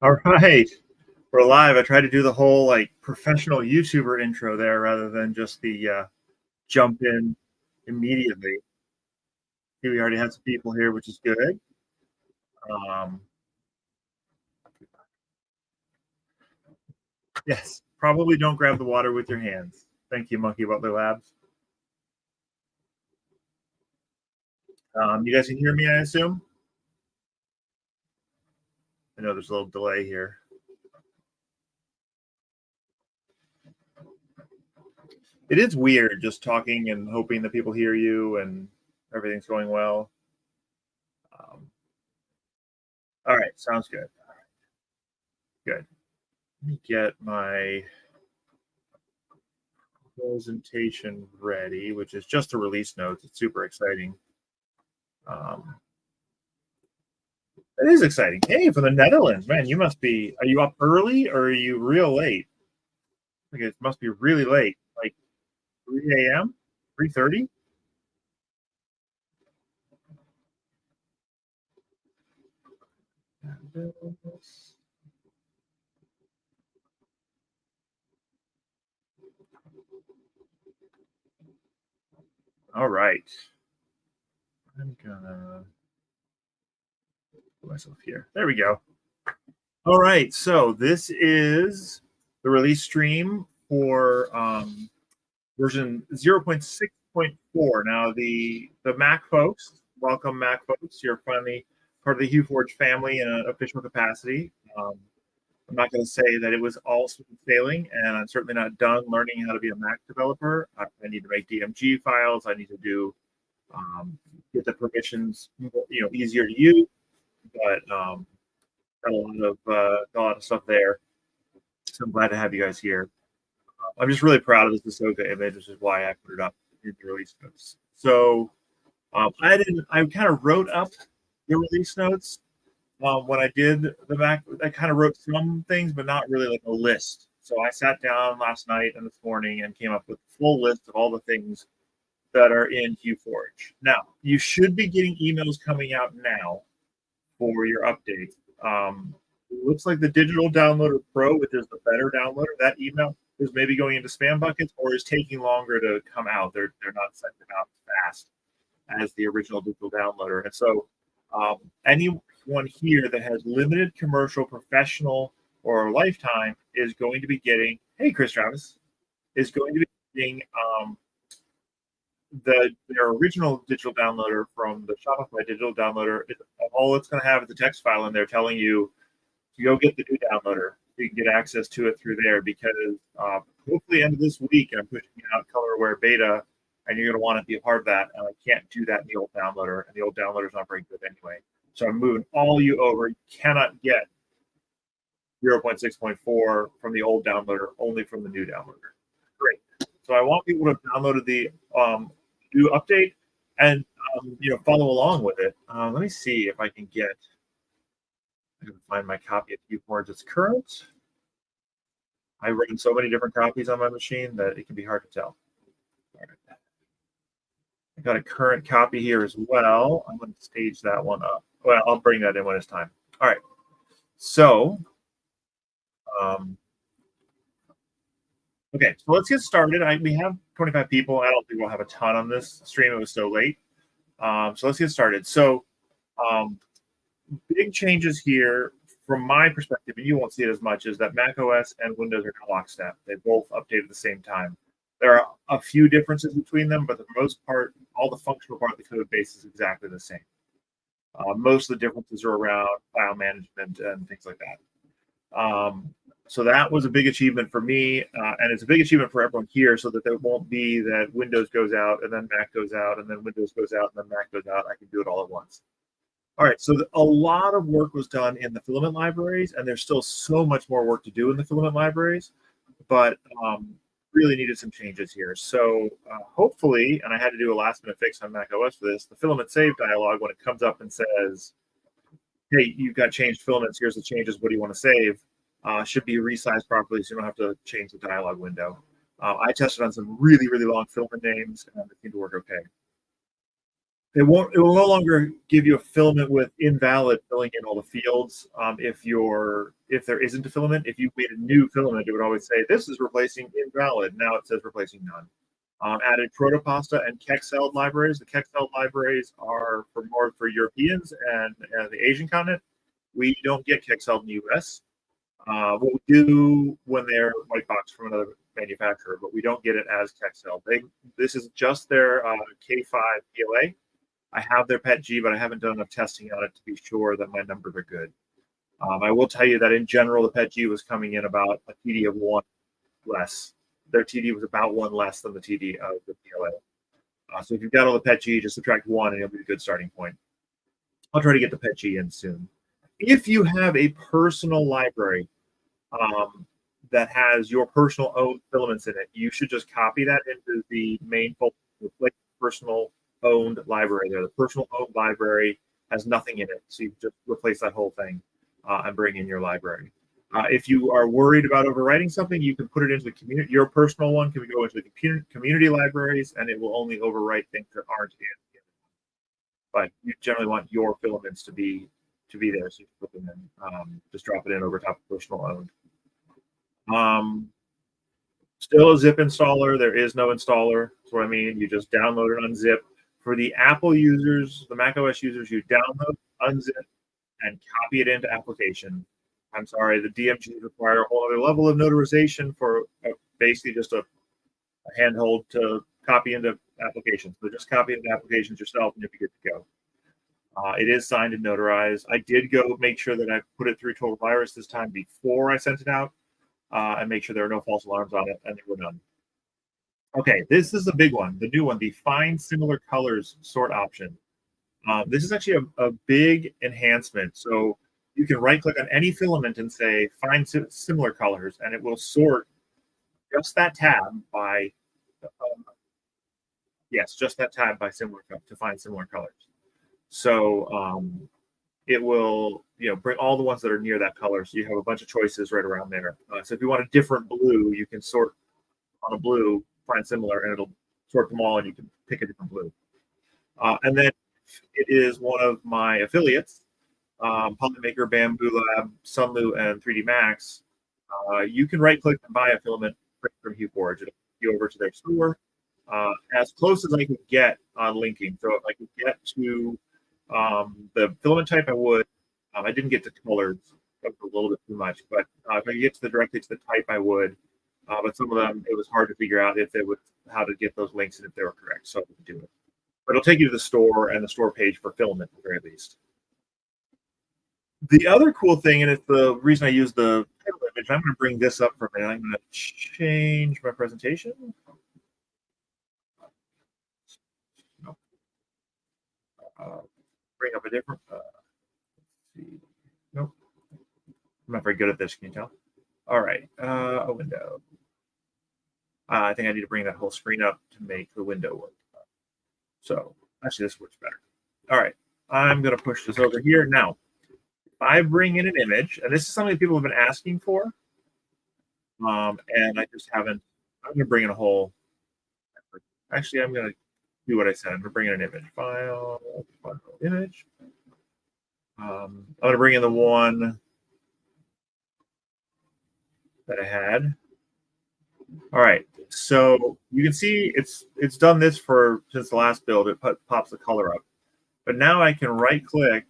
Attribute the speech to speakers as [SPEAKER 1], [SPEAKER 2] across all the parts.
[SPEAKER 1] All right, we're live. I tried to do the whole like professional YouTuber intro there rather than just the jump in immediately. See, we already have some people here, which is good. Um, yes, probably don't grab the water with your hands. Thank you, Monkey Butler Labs. You guys can hear me, I assume. I know there's a little delay here. It is weird just talking and hoping that people hear you and everything's going well. Um, all right, sounds good. Good. Let me get my presentation ready, which is just a release notes. It's super exciting. Um, it is exciting. Hey, from the Netherlands, man, you must be. Are you up early or are you real late? I think it must be really late, like 3 a.m., 3:30. All right, I'm gonna put myself here. There we go. All right, so this is the release stream for version 0.6.4. Now, the Mac folks, welcome Mac folks. You're finally part of the HughForge family in an official capacity. I'm not going to say that it was all smooth sailing, and I'm certainly not done learning how to be a Mac developer. I need to make DMG files. I need to do get the permissions, easier to use. But got a lot of stuff there. So I'm glad to have you guys here. I'm just really proud of this Ahsoka image, which is why I put it up in the release notes. So I kind of wrote up the release notes when I did the Mac. I kind of wrote some things, but not really like a list. So I sat down last night and this morning and came up with a full list of all the things that are in HughForge. Now, you should be getting emails coming out now for your updates. It looks like the Digital Downloader Pro, which is the better downloader, that email is maybe going into spam buckets or is taking longer to come out. They're not sending out fast as the original digital downloader. And so anyone here that has limited commercial, professional, or lifetime is going to be getting, hey, Chris Travis, is going to be getting their original digital downloader from the Shopify digital downloader. All it's going to have is a text file in there telling you to go get the new downloader. You can get access to it through there because hopefully end of this week, I'm pushing out ColorAware beta, and you're going to want to be a part of that. And I can't do that in the old downloader, and the old downloader is not very good anyway. So I'm moving all you over. You cannot get 0.6.4 from the old downloader, only from the new downloader. Great. So I want people to download the new update and follow along with it. Let me see if I can find my copy of HughForge that's current. I run so many different copies on my machine that it can be hard to tell. All right. I got a current copy here as well. I'm going to stage that one up. Well, I'll bring that in when it's time. All right. So, okay, so let's get started. We have 25 people. I don't think we'll have a ton on this stream. It was so late. So let's get started. So big changes here from my perspective, and you won't see it as much, is that Mac OS and Windows are now lockstep. They both update at the same time. There are a few differences between them, but for the most part, all the functional part of the code base is exactly the same. Most of the differences are around file management and things like that. So that was a big achievement for me, and it's a big achievement for everyone here, so that there won't be that Windows goes out and then Mac goes out and then Windows goes out and then Mac goes out. I can do it all at once. All right, so a lot of work was done in the Filament libraries, and there's still so much more work to do in the Filament libraries, but really needed some changes here. So hopefully, and I had to do a last-minute fix on Mac OS for this, the Filament save dialog, when it comes up and says, hey, you've got changed filaments, here's the changes, what do you want to save, should be resized properly so you don't have to change the dialog window. I tested on some really, really long filament names, and it seemed to work okay. It will no longer give you a filament with invalid filling in all the fields. If there isn't a filament, if you made a new filament, it would always say this is replacing invalid. Now it says replacing none. Added protopasta and Kexel libraries. The Kexel libraries are more for Europeans and the Asian continent. We don't get Kexel in the US. What we do when they're white box from another manufacturer, but we don't get it as Kexel. This is just their K5 PLA. I have their PET-G, but I haven't done enough testing on it to be sure that my numbers are good. I will tell you that in general, the PET-G was coming in about a TD of 1 less. Their TD was about 1 less than the TD of the PLA. So if you've got all the PET-G, just subtract 1 and it'll be a good starting point. I'll try to get the PET-G in soon. If you have a personal library that has your personal owned filaments in it, you should just copy that into the main folder, like personal owned library there. The personal owned library has nothing in it, so you just replace that whole thing and bring in your library. If you are worried about overwriting something, you can put it into the community. Your personal one can go into the community libraries, and it will only overwrite things that aren't in. But you generally want your filaments to be there, so you can put them in. Just drop it in over top of personal owned. Still a zip installer. There is no installer. That's what I mean. You just download it on zip. For the Apple users, the Mac OS users, you download, unzip, and copy it into application. I'm sorry, the DMGs require a whole other level of notarization for basically just a handhold to copy into applications. So just copy into applications yourself and you'll be good to go. It is signed and notarized. I did go make sure that I put it through Total Virus this time before I sent it out and make sure there were no false alarms on it, and there were none. Okay, this is the big one, the new one, the Find Similar Colors sort option. This is actually a big enhancement. So you can right-click on any filament and say Find Similar Colors, and it will sort just that tab by, just that tab by similar to find similar colors. So it will, bring all the ones that are near that color. So you have a bunch of choices right around there. So if you want a different blue, you can sort on a blue, find similar, and it'll sort them all, and you can pick a different blue. And then it is one of my affiliates, Polymaker, Bamboo Lab, Sunlu, and 3D Max. You can right-click and buy a filament from HueForge. It'll take you over to their store. As close as I could get on linking. So if I could get to the filament type, I would. I didn't get to colors. That was a little bit too much. But if I could get directly to the type, I would. But some of them, it was hard to figure out how to get those links and if they were correct. So I didn't do it. But it'll take you to the store and the store page for filament at the very least. The other cool thing, and it's the reason I use the title image, I'm going to bring this up for a minute. I'm going to change my presentation. Bring up a different. Let's see. Nope. I'm not very good at this. Can you tell? All right. A window. I think I need to bring that whole screen up to make the window work. So actually, this works better. All right. I'm going to push this over here now. If I bring in an image, and this is something that people have been asking for, and I just haven't. I'm going to bring in a whole. Actually, I'm going to do what I said. I'm going to bring in an image file, image. I'm going to bring in the one that I had. All right, so you can see it's done this since the last build. It pops the color up, but now I can right-click,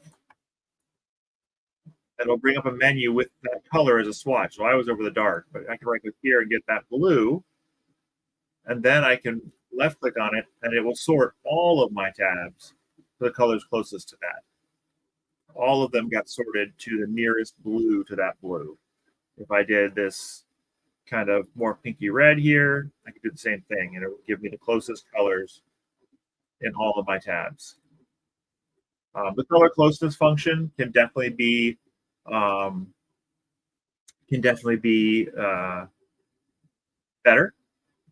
[SPEAKER 1] and it'll bring up a menu with that color as a swatch. So I was over the dark, but I can right-click here and get that blue, and then I can left-click on it, and it will sort all of my tabs to the colors closest to that. All of them got sorted to the nearest blue to that blue. If I did this kind of more pinky red here, I could do the same thing, and it will give me the closest colors in all of my tabs. The color closeness function can definitely be better,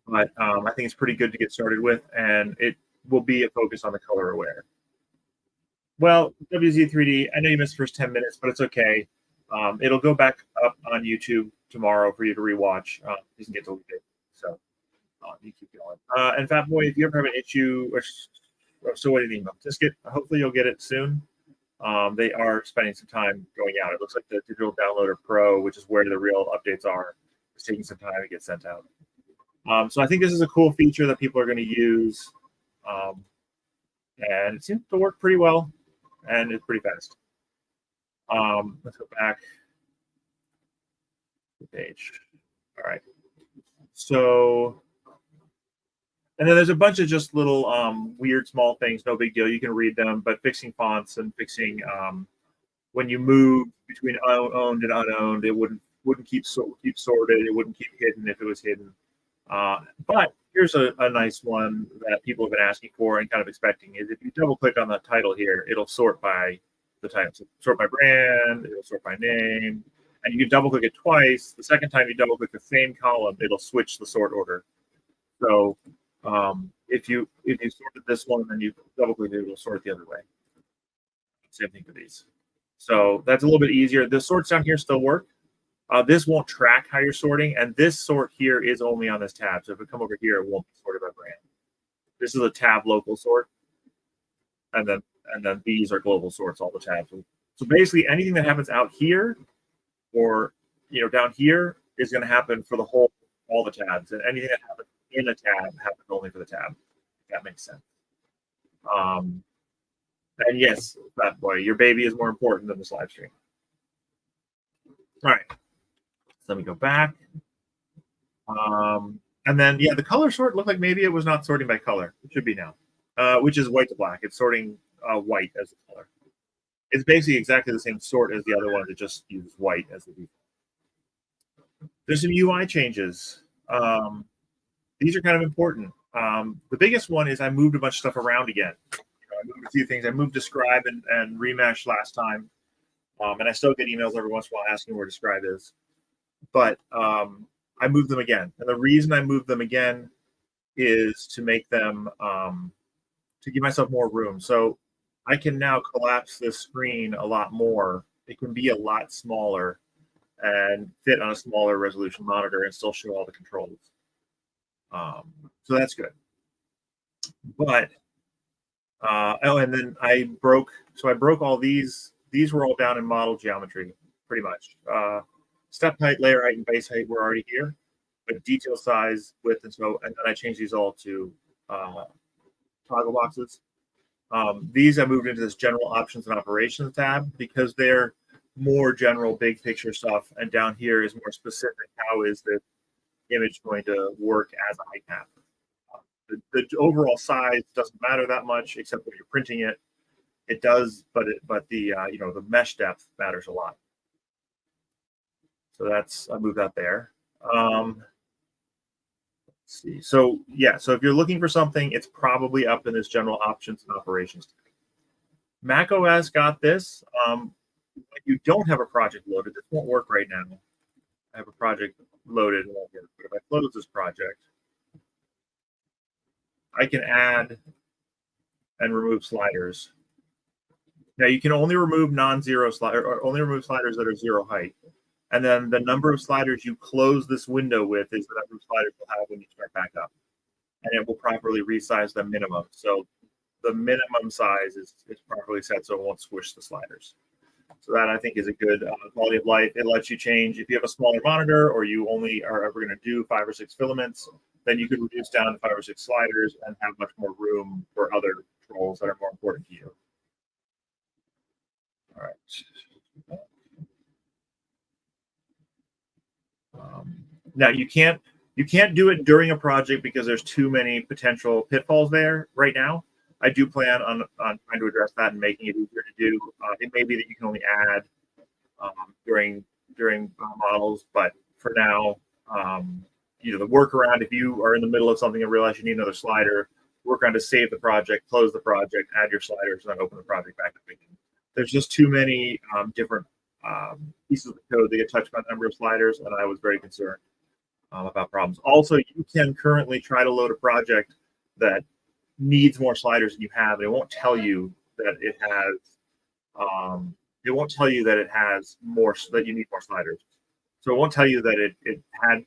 [SPEAKER 1] but I think it's pretty good to get started with, and it will be a focus on the color aware. Well, WZ3D, I know you missed the first 10 minutes, but it's okay. It'll go back up on YouTube tomorrow for you to rewatch. It doesn't get deleted, so you keep going. And Fat Boy, if you ever have an issue, still waiting the email. Hopefully you'll get it soon. They are spending some time going out. It looks like the Digital Downloader Pro, which is where the real updates are, is taking some time to get sent out. So I think this is a cool feature that people are going to use, and it seems to work pretty well, and it's pretty fast. Let's go back to the page. All right. So, and then there's a bunch of just little weird small things, no big deal. You can read them, but fixing fonts and fixing when you move between owned and unowned, it wouldn't keep sorted. It wouldn't keep hidden if it was hidden. But here's a nice one that people have been asking for and kind of expecting is if you double click on the title here, it'll sort by the title. So sort by brand, it'll sort by name, and you can double click it twice. The second time you double click the same column, it'll switch the sort order. So if you sorted this one and then you double click it, it'll sort the other way. Same thing for these. So that's a little bit easier. The sorts down here still work. This won't track how you're sorting, and this sort here is only on this tab. So if we come over here, it won't be sorted by brand. This is a tab local sort, and then these are global sorts, all the tabs. So basically, anything that happens out here, or down here, is going to happen for all the tabs, and anything that happens in a tab happens only for the tab. If that makes sense. And yes, that boy, your baby is more important than this live stream. All right. So let me go back. And then, yeah, the color sort looked like maybe it was not sorting by color. It should be now, which is white to black. It's sorting white as the color. It's basically exactly the same sort as the other one. It just uses white as the default. There's some UI changes. These are kind of important. The biggest one is I moved a bunch of stuff around again. I moved a few things. I moved Describe and Remesh last time. And I still get emails every once in a while asking where Describe is. But I moved them again. And the reason I moved them again is to make them, to give myself more room. So I can now collapse this screen a lot more. It can be a lot smaller and fit on a smaller resolution monitor and still show all the controls. So that's good. But, and then I broke all these. These were all down in model geometry, pretty much. Step height, layer height, and base height were already here, but detail size, width, and then I changed these all to toggle boxes. These I moved into this general options and operations tab because they're more general big picture stuff, and down here is more specific. How is this image going to work as a height map? The overall size doesn't matter that much, except when you're printing it. It does, but the the mesh depth matters a lot. So I moved that there. Let's see. So yeah, so if you're looking for something, it's probably up in this general options and operations tab. Mac OS got this. If you don't have a project loaded, this won't work right now. I have a project loaded, it won't work. But if I close this project, I can add and remove sliders. Now you can only remove non-zero sliders, or only remove sliders that are 0 height. And then the number of sliders you close this window with is the number of sliders you'll have when you start back up. And it will properly resize the minimum. So the minimum size is properly set so it won't squish the sliders. So that I think is a good quality of life. It lets you change if you have a smaller monitor or you only are ever going to do 5 or 6 filaments, then you could reduce down to 5 or 6 sliders and have much more room for other controls that are more important to you. All right. Now you can't do it during a project because there's too many potential pitfalls there right now. I do plan on trying to address that and making it easier to do. It may be that you can only add during models, but for now, the workaround, if you are in the middle of something and realize you need another slider, work on to save the project, close the project, add your sliders, and then open the project back up again. There's just too many different pieces of code that get touched by the number of sliders, and I was very concerned about problems. Also, you can currently try to load a project that needs more sliders than you have, and it won't tell you that it has. It won't tell you that it has more, that you need more sliders. So it won't tell you that it had.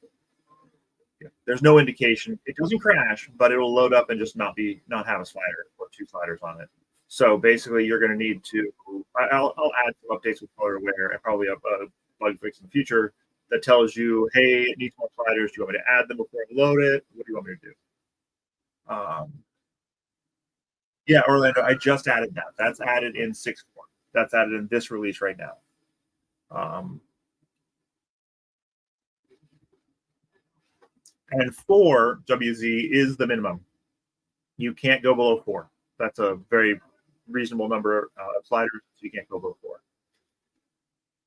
[SPEAKER 1] There's no indication. It doesn't crash, but it'll load up and just not have a slider or two sliders on it. So basically, you're going to need to. I'll add some updates with color aware and probably a bug fix in the future that tells you, hey, it needs more sliders. Do you want me to add them before I load it? What do you want me to do? Yeah, Orlando, I just added that. That's added in 6.4. That's added in this release right now. And 4 WZ is the minimum. You can't go below 4. That's a very reasonable number of sliders, so you can't go below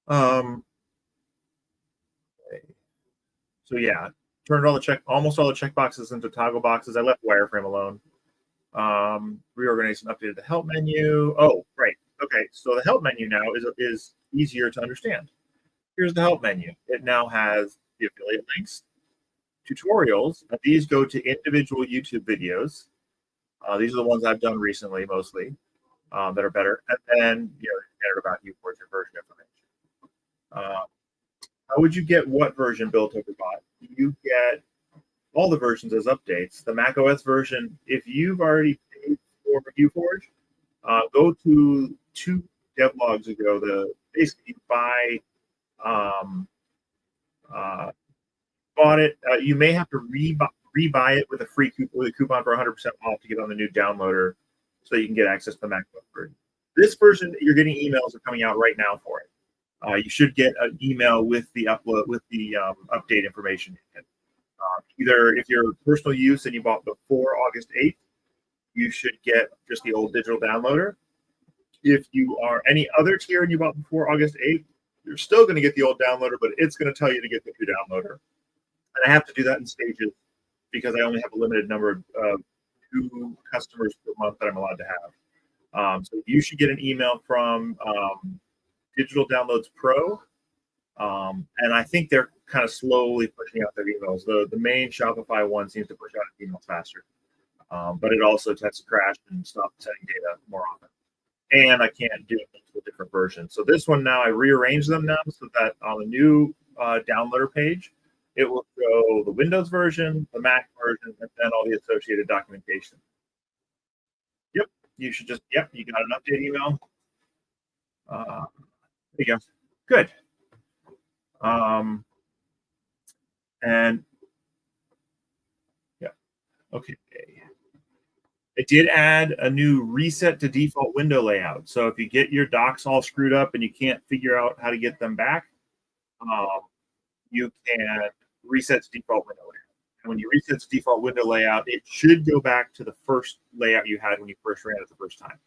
[SPEAKER 1] 4. So yeah, turned almost all the check boxes into toggle boxes. I left wireframe alone. Reorganized and updated the help menu. Oh, right. Okay, so the help menu now is easier to understand. Here's the help menu. It now has the affiliate links, tutorials. These go to individual YouTube videos. These are the ones I've done recently, mostly, that are better. And then, standard about U4 version information. How would you get what version built over bot? You get all the versions as updates. The Mac OS version, if you've already paid for UForge, go to 2 devlogs ago. Basically you buy bought it. You may have to rebuy it with a free coupon for 100% off to get on the new downloader, so you can get access to the MacBook version. This version, you're getting emails are coming out right now for it. You should get an email with the update information in it. Either if you're personal use and you bought before August 8th, you should get just the old digital downloader. If you are any other tier and you bought before August 8th, you're still going to get the old downloader, but it's going to tell you to get the new downloader. And I have to do that in stages because I only have a limited number of 2 customers per month that I'm allowed to have. So you should get an email from Digital Downloads Pro. And I think they're kind of slowly pushing out their emails. The main Shopify one seems to push out emails faster. But it also tends to crash and stop sending data more often. And I can't do it into a different version. So this one now, I rearrange them now so that on the new downloader page, it will show the Windows version, the Mac version, and then all the associated documentation. Yep, you should just, you got an update email. There you go. Good. And yeah, okay. I did add a new reset to default window layout. So if you get your docs all screwed up and you can't figure out how to get them back, you can reset to default window layout. And when you reset to default window layout, it should go back to the first layout you had when you first ran it the first time.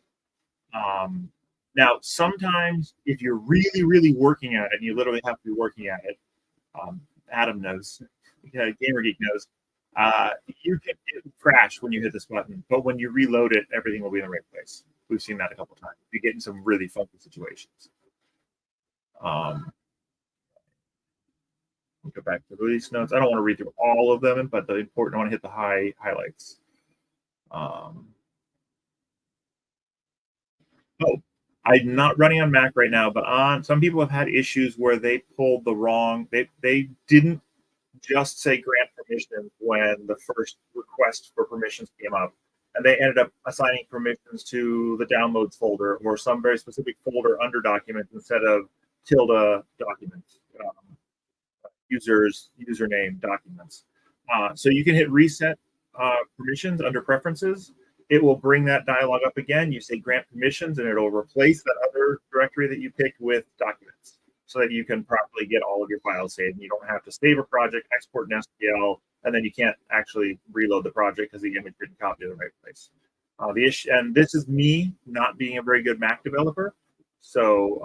[SPEAKER 1] Now, sometimes if you're really, really working at it, and you literally have to be working at it, Adam knows, GamerGeek knows, you can crash when you hit this button, but when you reload it, everything will be in the right place. We've seen that a couple times. You get in some really funky situations. We'll go back to the release notes. I don't want to read through all of them, but the important, I want to hit the highlights. I'm not running on Mac right now, but some people have had issues where they pulled the wrong, they didn't just say grant permission when the first request for permissions came up, and they ended up assigning permissions to the downloads folder or some very specific folder under documents instead of tilde documents, username documents. So you can hit reset permissions under preferences. It will bring that dialog up again. You say grant permissions, and it'll replace that other directory that you picked with documents so that you can properly get all of your files saved. And you don't have to save a project, export an STL, and then you can't actually reload the project because the image didn't copy to the right place. The issue, and this is me not being a very good Mac developer. So,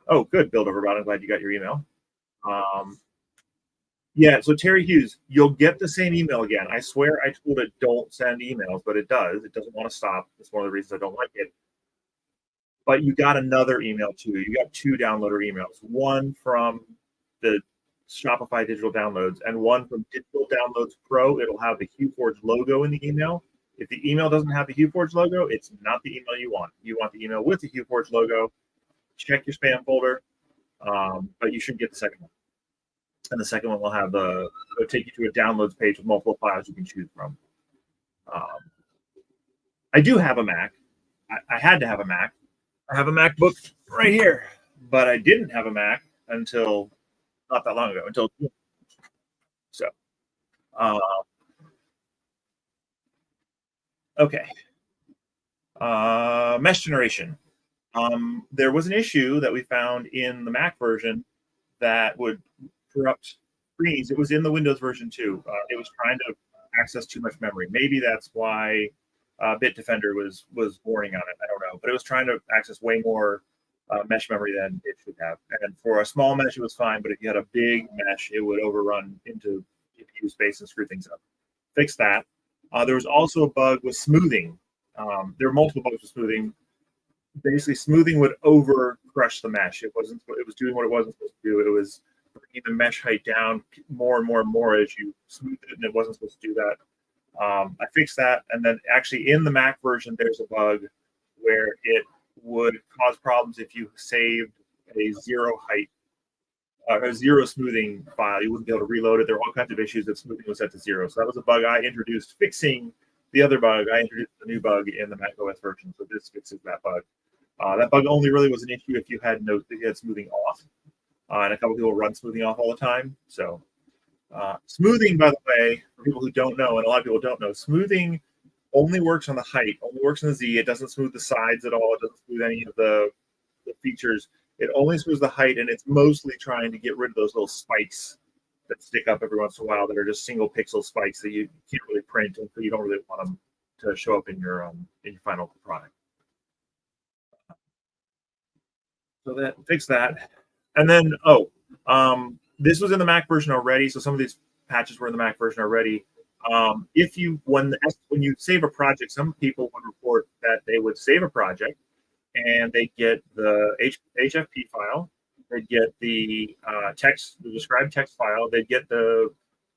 [SPEAKER 1] oh, good, Build Overbot. I'm glad you got your email. Yeah, so Terry Hughes, you'll get the same email again. I swear I told it don't send emails, but it does. It doesn't want to stop. It's one of the reasons I don't like it. But you got another email too. You got 2 downloader emails. One from the Shopify Digital Downloads and one from Digital Downloads Pro. It'll have the HughForge logo in the email. If the email doesn't have the HughForge logo, it's not the email you want. You want the email with the HughForge logo. Check your spam folder, but you should get the second one. And the second one will have it'll take you to a downloads page with multiple files you can choose from. I do have a Mac. I had to have a Mac. I have a MacBook right here, but I didn't have a Mac until not that long ago, until so. Okay. Mesh generation. There was an issue that we found in the Mac version that would corrupt screens. It was in the Windows version too. It was trying to access too much memory. Maybe that's why Bitdefender was warning on it. I don't know, but it was trying to access way more mesh memory than it should have. And for a small mesh, it was fine. But if you had a big mesh, it would overrun into GPU space and screw things up. Fix that. There was also a bug with smoothing. There were multiple bugs with smoothing. Basically, smoothing would over crush the mesh. It was doing what it wasn't supposed to do. It was bringing the mesh height down more and more and more as you smooth it, and it wasn't supposed to do that. I fixed that, and then actually in the Mac version, there's a bug where it would cause problems if you saved a zero height, a zero smoothing file. You wouldn't be able to reload it. There were all kinds of issues if smoothing was set to zero. So that was a bug I introduced, fixing the other bug. I introduced a new bug in the Mac OS version, so this fixes that bug. That bug only really was an issue if you had smoothing off, and a couple people run smoothing off all the time. So smoothing, by the way, for people who don't know, and a lot of people don't know, smoothing only works on the height, only works on the Z. It doesn't smooth the sides at all. It doesn't smooth any of the features. It only smooths the height, and it's mostly trying to get rid of those little spikes that stick up every once in a while that are just single pixel spikes that you can't really print, and so you don't really want them to show up in your final product. So that fix that. And then this was in the Mac version already, so some of these patches were in the Mac version already. If you when you save a project, some people would report that they would save a project and they get the HFP file, they'd get the the described text file, they'd get the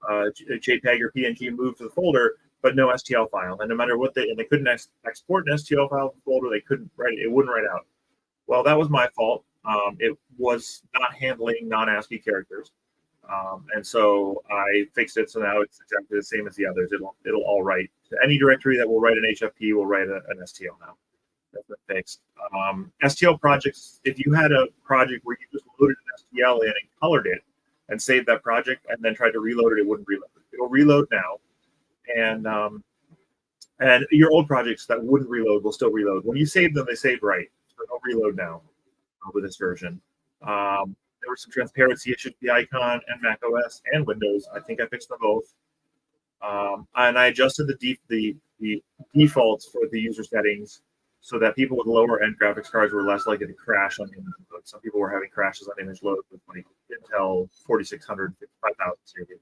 [SPEAKER 1] JPEG or PNG moved to the folder, but no STL file. And no matter what they couldn't export an STL file to the folder, they couldn't write it. It wouldn't write out. Well, that was my fault. It was not handling non-ASCII characters. And so I fixed it. So now it's exactly the same as the others. It'll all write. Any directory that will write an HFP will write an STL now. That's been fixed. STL projects, if you had a project where you just loaded an STL in and colored it and saved that project and then tried to reload it, it wouldn't reload. It'll reload now. And your old projects that wouldn't reload will still reload. When you save them, they saved right. So no reload now with this version. There were some transparency issues with the icon and Mac OS and Windows. I think I fixed them both. And I adjusted the defaults for the user settings so that people with lower end graphics cards were less likely to crash on image load. Some people were having crashes on image load with like Intel 4600, 5000 series.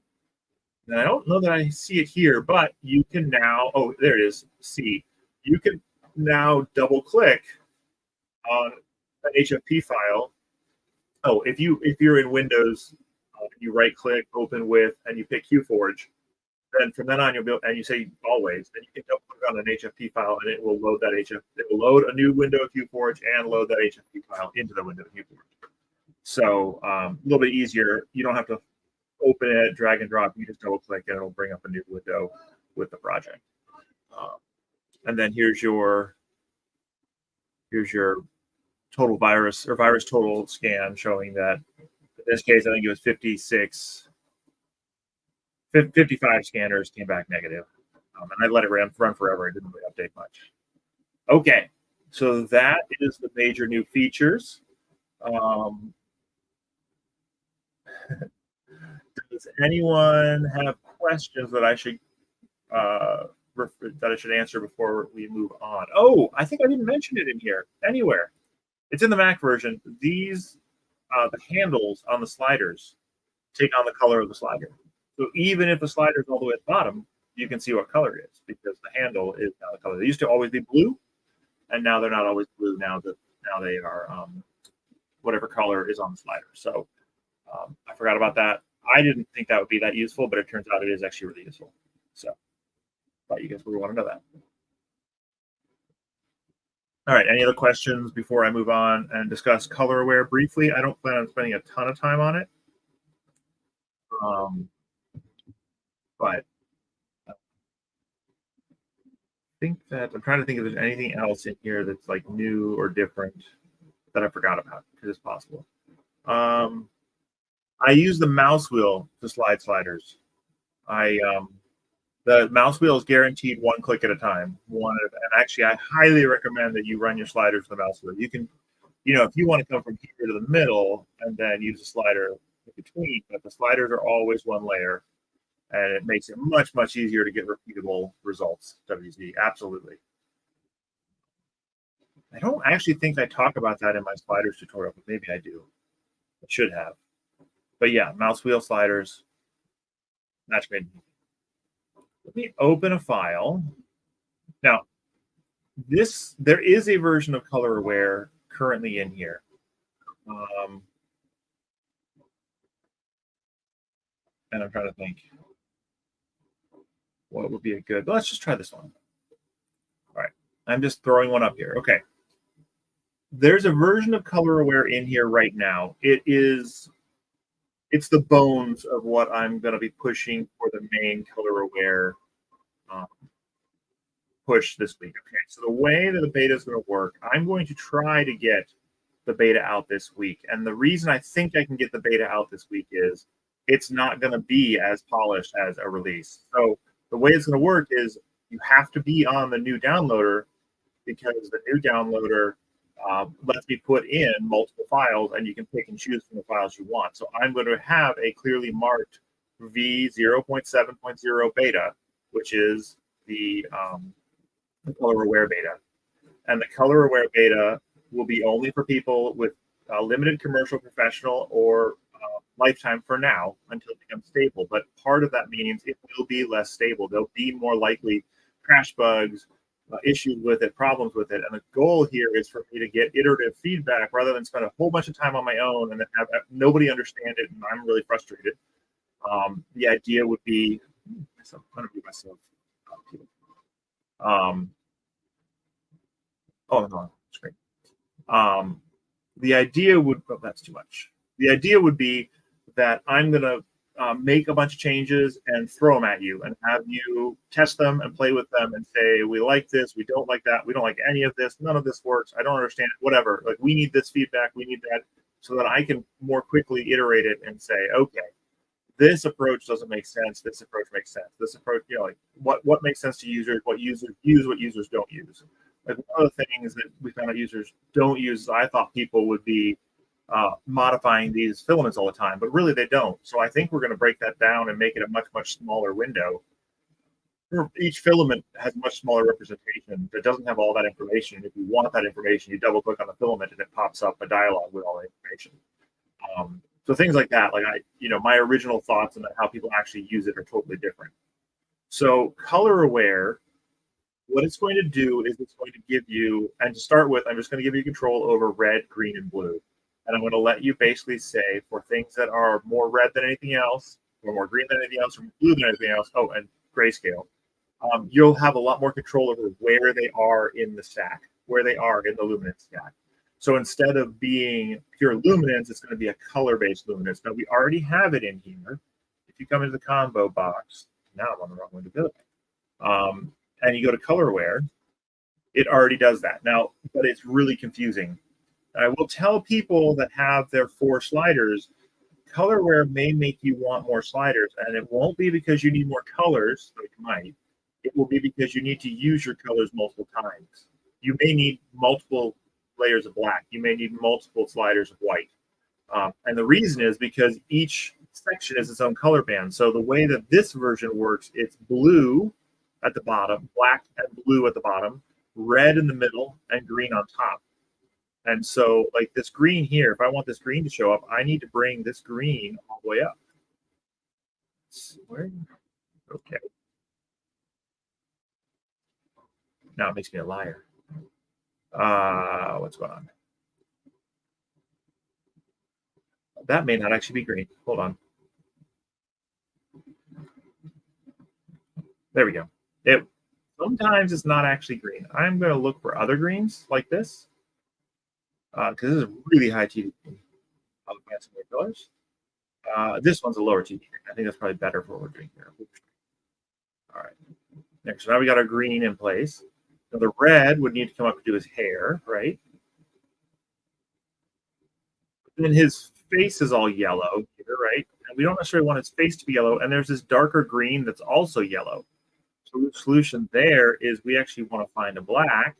[SPEAKER 1] And I don't know that I see it here, but you can now, oh, there it is. See, you can now double click on an HFP file. Oh, if you're in Windows, you right click, open with, and you pick QForge, then from then on you'll be able, and you say always, then you can double click on an HFP file, and it will load that HFP. It will load a new window of QForge and load that HFP file into the window of QForge. So a little bit easier. You don't have to open it, drag and drop. You just double click, and it'll bring up a new window with the project. And then here's your total virus or virus total scan showing that in this case, I think it was 55 scanners came back negative. And I let it run forever. It didn't really update much. Okay, so that is the major new features. Does anyone have questions that I should answer before we move on? Oh, I think I didn't mention it in here anywhere. It's in the Mac version. These the handles on the sliders take on the color of the slider. So even if the slider is all the way at the bottom, you can see what color it is because the handle is now the color. They used to always be blue, and now they're not always blue. Now they are whatever color is on the slider. So I forgot about that. I didn't think that would be that useful, but it turns out it is actually really useful. So thought you guys would want to know that. All right, any other questions before I move on and discuss color aware briefly? I don't plan on spending a ton of time on it. But I think that I'm trying to think if there's anything else in here that's like new or different that I forgot about because it's possible. I use the mouse wheel to slide sliders. The mouse wheel is guaranteed one click at a time. And actually, I highly recommend that you run your sliders with the mouse wheel. You can, if you want to come from here to the middle and then use a slider in between, but the sliders are always one layer, and it makes it much, much easier to get repeatable results. WZ, absolutely. I don't actually think I talk about that in my sliders tutorial, but maybe I do. I should have. But yeah, mouse wheel sliders, match made. Let me open a file. Now, there is a version of Color Aware currently in here. And I'm trying to think what would be a good. Let's just try this one. All right, I'm just throwing one up here. Okay, there's a version of Color Aware in here right now. It's the bones of what I'm going to be pushing for the main Color Aware push this week. Okay, so the way that the beta is going to work, I'm going to try to get the beta out this week. And the reason I think I can get the beta out this week is it's not going to be as polished as a release. So the way it's going to work is you have to be on the new downloader, because the new downloader lets me put in multiple files, and you can pick and choose from the files you want. So I'm going to have a clearly marked v0.7.0 beta, which is the Color Aware beta. And the Color Aware beta will be only for people with limited commercial, professional, or lifetime for now until it becomes stable. But part of that means it will be less stable. There'll be more likely crash bugs, issues with it, problems with it. And the goal here is for me to get iterative feedback rather than spend a whole bunch of time on my own and then have nobody understand it, and I'm really frustrated. The idea would be, I'm going to mute myself. Oh, no, screen. The idea would, oh, that's too much. The idea would be that I'm going to make a bunch of changes and throw them at you and have you test them and play with them and say, we like this, we don't like that, we don't like any of this, none of this works, I don't understand it, whatever. Like, we need this feedback, we need that, so that I can more quickly iterate it and say, okay, this approach doesn't make sense, this approach makes sense, this approach, like what makes sense to users, what users use, what users don't use. Like, one of the things that we found out users don't use, I thought people would be modifying these filaments all the time, but really they don't. So I think we're going to break that down and make it a much, much smaller window. Each filament has much smaller representation that doesn't have all that information. If you want that information, you double click on the filament and it pops up a dialog with all the information. So things like that, like my original thoughts on how people actually use it are totally different. So Color Aware, what it's going to do is it's going to give you, and to start with, I'm just going to give you control over red, green, and blue. And I'm going to let you basically say, for things that are more red than anything else, or more green than anything else, or more blue than anything else, oh, and grayscale, you'll have a lot more control over where they are in the stack, where they are in the luminance stack. So instead of being pure luminance, it's going to be a color-based luminance. Now, we already have it in here. If you come into the combo box, now I'm on the wrong window, and you go to Color Aware, it already does that. Now, but it's really confusing. I will tell people that have their 4 sliders, Color Aware may make you want more sliders, and it won't be because you need more colors, though you might. It will be because you need to use your colors multiple times. You may need multiple layers of black. You may need multiple sliders of white. And the reason is because each section is its own color band. So the way that this version works, it's blue at the bottom, black and blue at the bottom, red in the middle, and green on top. And so, like this green here, if I want this green to show up, I need to bring this green all the way up. Where? Okay. Now it makes me a liar. What's going on? That may not actually be green. Hold on. There we go. Sometimes it's not actually green. I'm going to look for other greens like this, because this is really high TDP. I'll add some more colors. This one's a lower TD. I think that's probably better for what we're doing here. All right. Next, so now we got our green in place. Now the red would need to come up and do his hair, right? And then his face is all yellow here, right? And we don't necessarily want his face to be yellow. And there's this darker green that's also yellow. So the solution there is we actually want to find a black.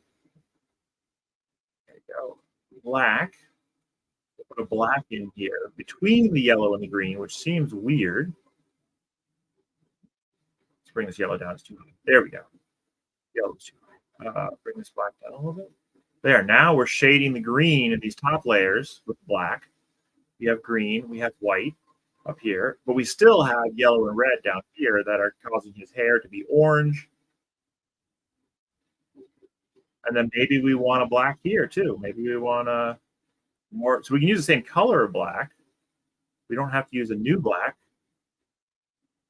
[SPEAKER 1] There you go. Black. We'll put a black in here between the yellow and the green, which seems weird. Let's bring this yellow down. It's too high. There we go. Yellow's too high. Bring this black down a little bit. There. Now we're shading the green in these top layers with black. We have green. We have white up here, but we still have yellow and red down here that are causing his hair to be orange. And then maybe we want a black here too. Maybe we want a more, so we can use the same color of black. We don't have to use a new black.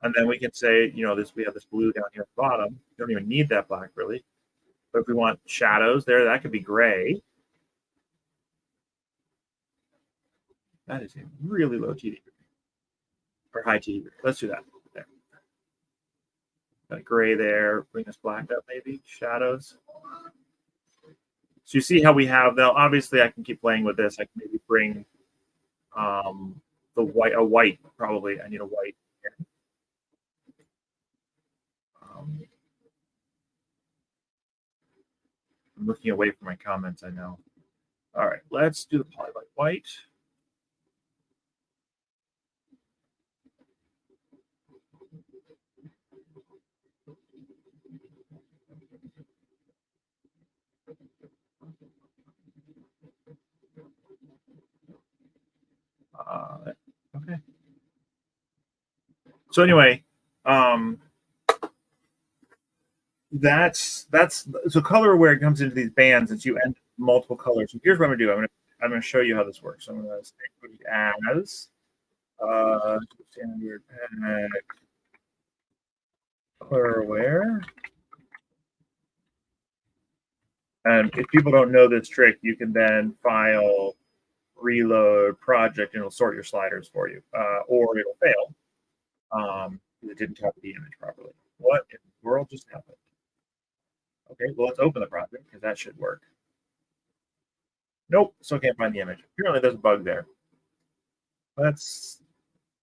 [SPEAKER 1] And then we can say, you know, this, we have this blue down here at the bottom. You don't even need that black really. But if we want shadows there, that could be gray. That is a really low TD or high TD. Let's do that. There. Got gray there. Bring this black up, maybe shadows. So you see how we have now. Obviously, I can keep playing with this. I can maybe bring the white, a white probably. I need a white here. I'm looking away from my comments. I know. All right, let's do the polylight white. Okay. So anyway, that's so color aware comes into these bands that you end multiple colors. So here's what I'm gonna do. I'm gonna show you how this works. So I'm gonna say as standard color aware. And if people don't know this trick, you can then file reload project and it'll sort your sliders for you, or it'll fail. It didn't copy the image properly. What in the world just happened? Okay, well, let's open the project because that should work. Nope, still can't find the image. Apparently there's a bug there.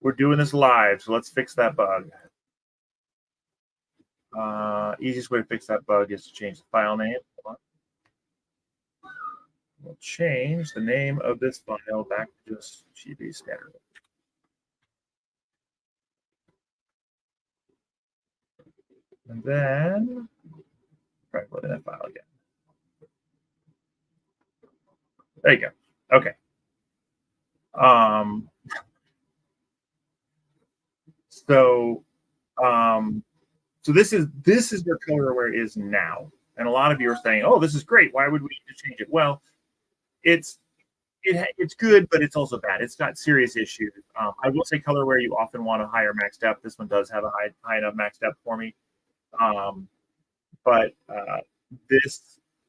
[SPEAKER 1] We're doing this live, so let's fix that bug. Easiest way to fix that bug is to change the file name. We'll change the name of this file back to just GB standard. And then try to put in that file again. There you go. Okay. So this is where color aware is now. And a lot of you are saying, "Oh, this is great. Why would we need to change it?" Well, it's good, but it's also bad. It's got serious issues. I will say color aware, you often want a higher max depth. This one does have a high enough max depth for me. But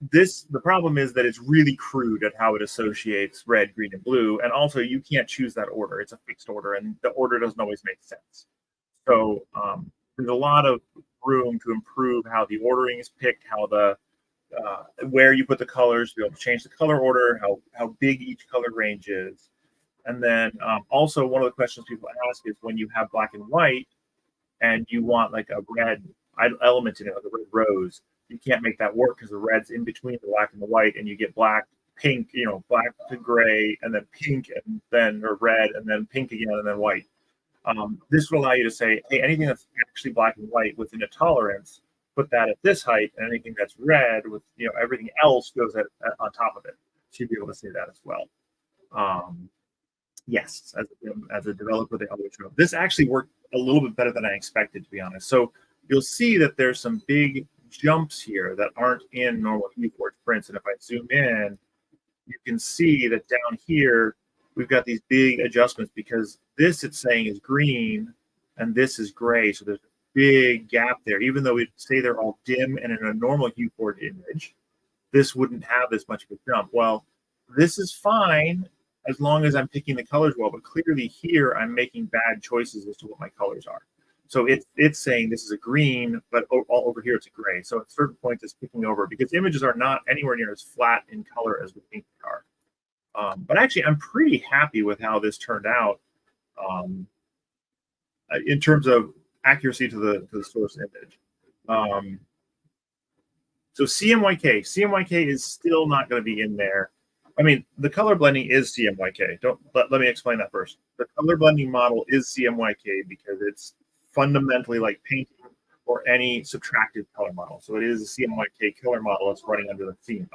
[SPEAKER 1] the problem is that it's really crude at how it associates red, green, and blue. And also you can't choose that order. It's a fixed order, and the order doesn't always make sense. So there's a lot of room to improve how the ordering is picked, how the where you put the colors, to be able to change the color order, how big each color range is. And then also one of the questions people ask is when you have black and white and you want like a red element in it, like a red rose, you can't make that work because the red's in between the black and the white, and you get black, pink, black to gray, and then pink, and then or red, and then pink again, and then white. This will allow you to say, hey, anything that's actually black and white within a tolerance, put that at this height, and anything that's red with everything else goes on top of it. So you'd be able to say that as well. Yes, as a developer, they always show. This actually worked a little bit better than I expected, to be honest. So you'll see that there's some big jumps here that aren't in normal keyboard prints. And if I zoom in, you can see that down here, we've got these big adjustments because this it's saying is green and this is gray. So there's a big gap there. Even though we say they're all dim and in a normal keyboard image, this wouldn't have this much of a jump. Well, this is fine as long as I'm picking the colors well. But clearly here, I'm making bad choices as to what my colors are. So it's saying this is a green, but all over here it's a gray. So at certain points it's picking over because images are not anywhere near as flat in color as we think they are. But actually, I'm pretty happy with how this turned out in terms of accuracy to the source image. So CMYK is still not going to be in there. I mean, the color blending is CMYK. Let me explain that first. The color blending model is CMYK because it's fundamentally like painting or any subtractive color model. So it is a CMYK color model that's running under the scene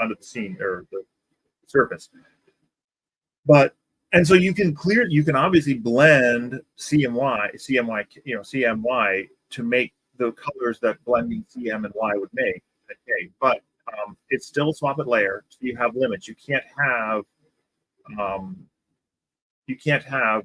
[SPEAKER 1] or the surface. And so you can obviously blend CMY to make the colors that blending CM and Y would make. Okay, but it's still a swap it layer, so you have limits. You can't have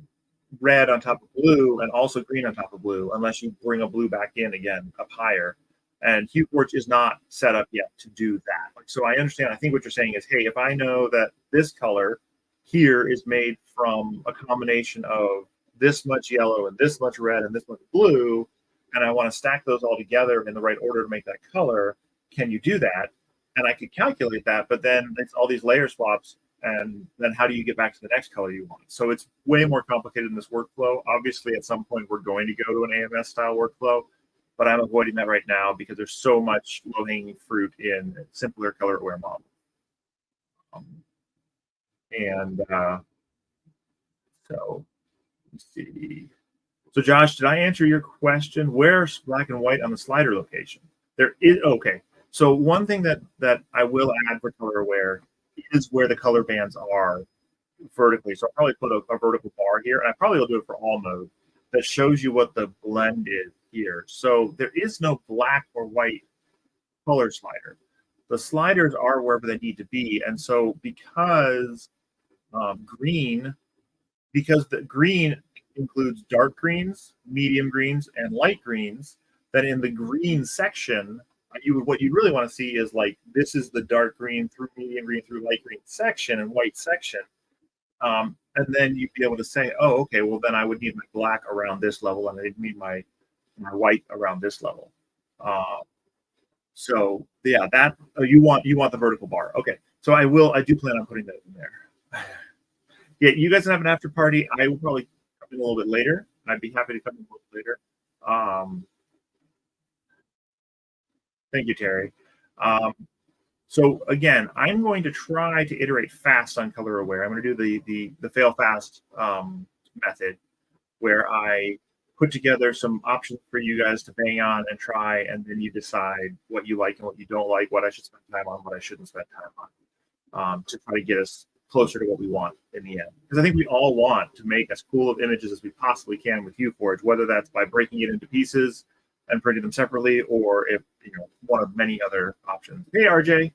[SPEAKER 1] red on top of blue and also green on top of blue unless you bring a blue back in again up higher. And HueForge is not set up yet to do that. So I understand. I think what you're saying is, hey, if I know that this color here is made from a combination of this much yellow and this much red and this much blue, and I want to stack those all together in the right order to make that color, can you do that? And I could calculate that, but then it's all these layer swaps, and then how do you get back to the next color you want? So it's way more complicated in this workflow. Obviously, at some point, we're going to go to an AMS style workflow, but I'm avoiding that right now because there's so much low-hanging fruit in simpler color-aware models. So let's see. So Josh, did I answer your question? Where's black and white on the slider location? There is, okay. So one thing that I will add for color aware is where the color bands are vertically. So I'll probably put a vertical bar here, and I probably will do it for all modes that shows you what the blend is here. So there is no black or white color slider. The sliders are wherever they need to be. And so because the green includes dark greens, medium greens, and light greens, then in the green section, what you really want to see is like, this is the dark green through medium green through light green section and white section. And then you'd be able to say, oh, okay, well, then I would need my black around this level and I'd need my white around this level. So yeah, that you want the vertical bar. Okay, so I do plan on putting that in there. Yeah, you guys have an after party. I will probably come in a little bit later. I'd be happy to come in a little bit later. Thank you, Terry. So again, I'm going to try to iterate fast on color aware. I'm going to do the fail fast method, where I put together some options for you guys to bang on and try, and then you decide what you like and what you don't like, what I should spend time on, what I shouldn't spend time on, to try to get us closer to what we want in the end. Because I think we all want to make as cool of images as we possibly can with HueForge, whether that's by breaking it into pieces and printing them separately, or if one of many other options. Hey, RJ.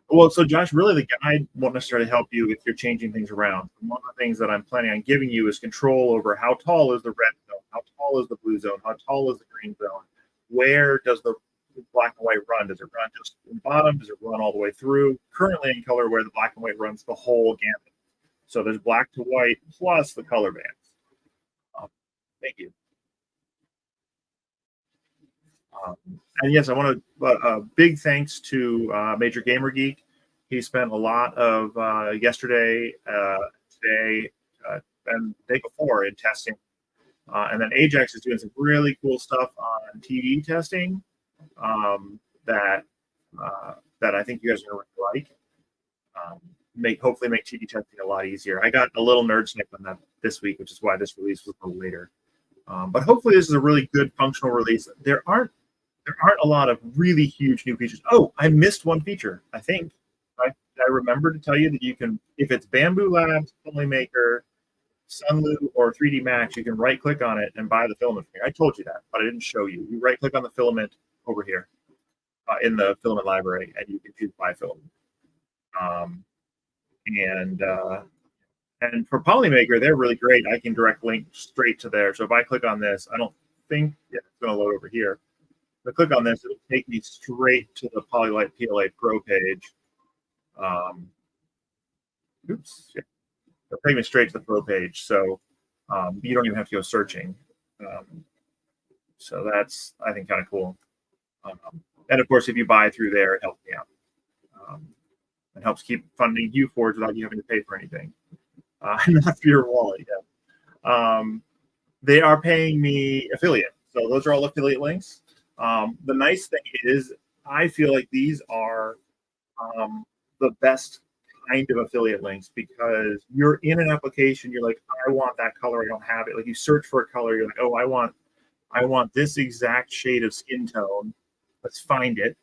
[SPEAKER 1] Well, so Josh, really the guide won't necessarily help you if you're changing things around. One of the things that I'm planning on giving you is control over how tall is the red zone, how tall is the blue zone, how tall is the green zone, where does the black and white run? Does it run just in the bottom? Does it run all the way through? Currently in color where the black and white runs the whole gamut. So there's black to white plus the color bands. Thank you. And yes, I want to big thanks to Major Gamer Geek. He spent a lot of yesterday, today, and the day before in testing. And then Ajax is doing some really cool stuff on TV testing that I think you guys are going to really like. Hopefully make TV testing a lot easier. I got a little nerd snipe on that this week, which is why this release was a little later. But hopefully this is a really good functional release. There aren't a lot of really huge new features. Oh, I missed one feature. I think I remember to tell you that you can, if it's Bamboo Labs, Filmmaker, Sunlu, or 3D Max, you can right-click on it and buy the filament. I told you that, but I didn't show you. You right-click on the filament over here in the filament library, and you can choose buy filament. And for Polymaker, they're really great. I can direct link straight to there. So if I click on this, I don't think it's going to load over here. If I click on this, it'll take me straight to the Polylite PLA Pro page. Oops. Yeah. They'll take me straight to the pro page. So you don't even have to go searching. So that's, I think, kind of cool. And of course, if you buy through there, it helps me out. It helps keep funding ViewForge without you having to pay for anything. Not for your wallet. Yeah. They are paying me affiliate. So those are all affiliate links. The nice thing is, I feel like these are the best kind of affiliate links because you're in an application, you're like, I want that color, I don't have it. Like you search for a color, you're like, oh, I want this exact shade of skin tone. Let's find it.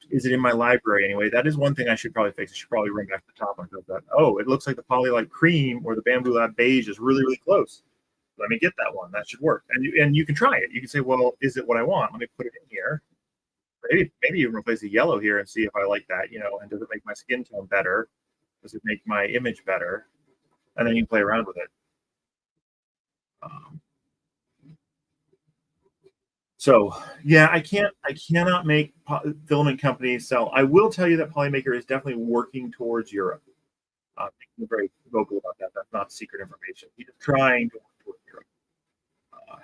[SPEAKER 1] Is it in my library anyway? That is one thing I should probably fix. I should probably run back to the top and go that. Oh, it looks like the Polylite cream or the Bamboo Lab beige is really, really close. Let me get that one. That should work. And you can try it. You can say, well, is it what I want? Let me put it in here. Maybe even replace the yellow here and see if I like that, and does it make my skin tone better? Does it make my image better? And then you can play around with it. So yeah, I cannot make filament companies sell. I will tell you that Polymaker is definitely working towards Europe. I'm very vocal about that. That's not secret information. He's trying to work towards Europe.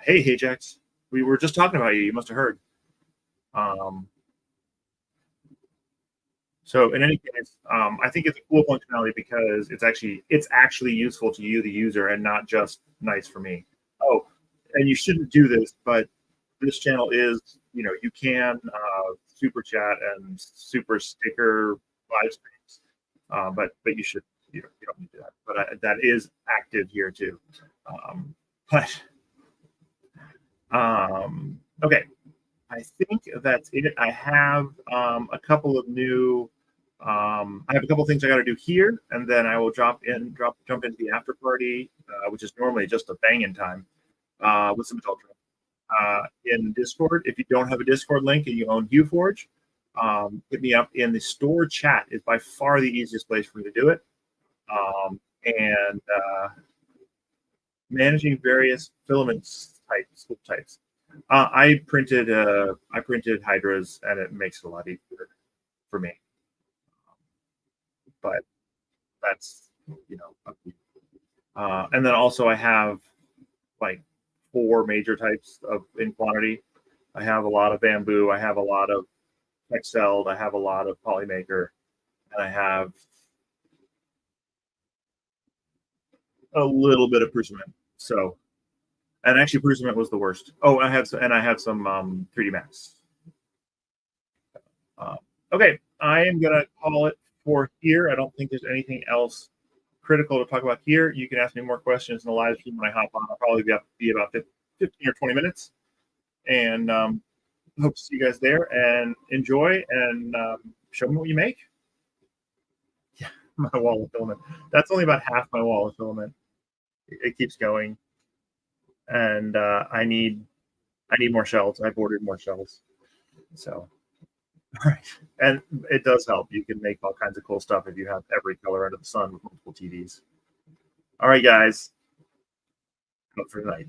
[SPEAKER 1] Hey, Ajax, we were just talking about you. You must have heard. So in any case, I think it's a cool functionality because it's actually useful to you, the user, and not just nice for me. Oh, and you shouldn't do this, but this channel is, you can super chat and super sticker live streams, but you should, you don't need to do that. But that is active here too. Okay. I think that's it. I have a couple of new. I have a couple of things I got to do here, and then I will jump into the after party, which is normally just a banging time with some adult in Discord. If you don't have a Discord link and you own ViewForge, hit me up in the store chat. Is by far the easiest place for me to do it. And managing various filaments types. I printed hydras, and it makes it a lot easier for me. But that's and then also I have like 4 major types in quantity. I have a lot of bamboo. I have a lot of Excelled. I have a lot of Polymaker, and I have a little bit of Prusament. So. And actually, Prusament was the worst. Oh, I have some 3D Max. Okay, I am gonna call it for here. I don't think there's anything else critical to talk about here. You can ask me more questions in the live stream when I hop on. I'll probably be about 15 or 20 minutes, and hope to see you guys there. And enjoy and show me what you make. Yeah, my wall of filament. That's only about half my wall of filament. It keeps going. And I need more shells. I've ordered more shells. So, all right. And it does help. You can make all kinds of cool stuff if you have every color under the sun with multiple TVs. All right, guys. Up for the night.